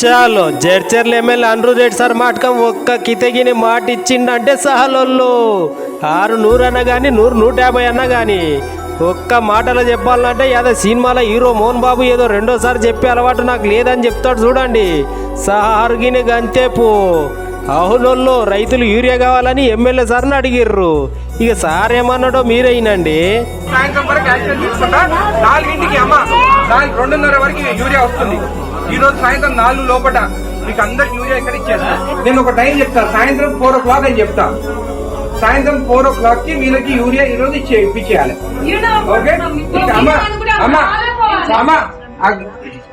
చాలు Jadcherla MLA Anirudh Reddy sir మాటకం ఒక్క కితగిని మాట ఇచ్చిండంటే సహలోళ్ళు 600 అన్నా కానీ 100-150 అన్నా కానీ ఒక్క మాటలో చెప్పాలంటే ఏదో సినిమాలో హీరో మోహన్ బాబు ఏదో రెండోసారి చెప్పే అలవాటు నాకు లేదని చెప్తాడు చూడండి. సహార్గిని గంతేపు అవునోళ్ళు రైతులు యూరియా కావాలని ఎమ్మెల్యే సార్ని అడిగిర్రు. ఇక సార్ ఏమన్నాడో మీరైనండి. సాయంత్రం వరకు యాక్షన్ తీసుకుంటా 4ంటికి అమ్మ 2:30 వరకు యూరియా వస్తుంది. ఈ రోజు సాయంత్రం 4 లోపల మీకు అందరికి యూరియా ఇక్కడ ఇచ్చేస్తా. నేను ఒక టైం చెప్తా, సాయంత్రం 4 o'clock అని చెప్తా. సాయంత్రం 4 o'clock కి వీళ్ళకి యూరియా ఈ రోజు ఇప్పించేయాలి. ఓకే అమ్మా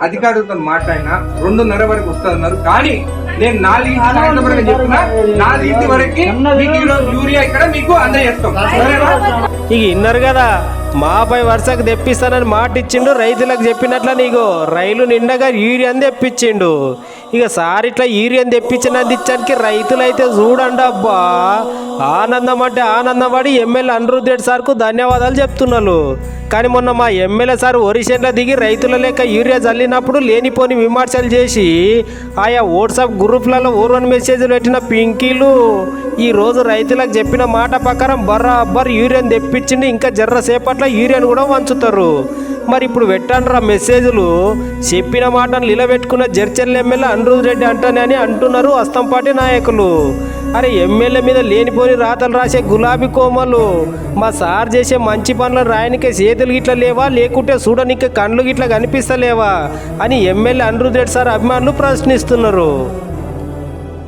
అధికారులతో మాట్లాడినా 2:30 వరకు వస్తున్నారు. కానీ నేను 4 సాయంత్రం వరకు చెప్తున్నా, 4 వరకు మీకు యూరియా ఇక్కడ మీకు అందజేస్తాం. ఇక ఇన్నారు కదా, మాపై వరుసకు తెప్పిస్తానని మాట ఇచ్చిండు. రైతులకు చెప్పినట్ల నీకు రైలు నిండగా యూరియాని తెప్పించిండు. ఇక సార్ ఇట్లా యూరియాని తెప్పించినది ఇచ్చానికి రైతులైతే చూడండి అబ్బా ఆనందం అంటే ఆనందపడి ఎమ్మెల్యే అనిరుద్ రెడ్డి సార్కు ధన్యవాదాలు చెప్తున్నారు. కానీ మొన్న మా ఎమ్మెల్యే సార్ ఒరిషన్లో దిగి రైతుల లెక్క యూరియా చల్లినప్పుడు లేనిపోని విమర్శలు చేసి ఆయా వాట్సాప్ గ్రూప్లలో ఓర్వని మెసేజ్లు పెట్టిన పింకీలు ఈరోజు రైతులకు చెప్పిన మాట ప్రకారం బర్రాబర్ యూరియాని తెప్పించింది. ఇంకా జర్ర సేపట్లో యూరియాని కూడా వంచుతారు. మరి ఇప్పుడు పెట్టండ్రా మెసేజ్లు. చెప్పిన మాటను నిలబెట్టుకున్న జడ్చర్ల ఎమ్మెల్యే అనిరుద్ రెడ్డి అంటానని అంటున్నారు అస్తంపాటి నాయకులు. అరే ఎమ్మెల్యే మీద లేనిపోని రాతలు రాసే గులాబీ కోమలు మా సార్ చేసే మంచి పనులు రాయనికే చేతులు గిట్ల లేవా, లేకుంటే చూడనికే కండ్లు గిట్ల కనిపిస్తలేవా అని ఎమ్మెల్యే అనిరుద్ రెడ్డి సార్ అభిమానులు ప్రశ్నిస్తున్నారు.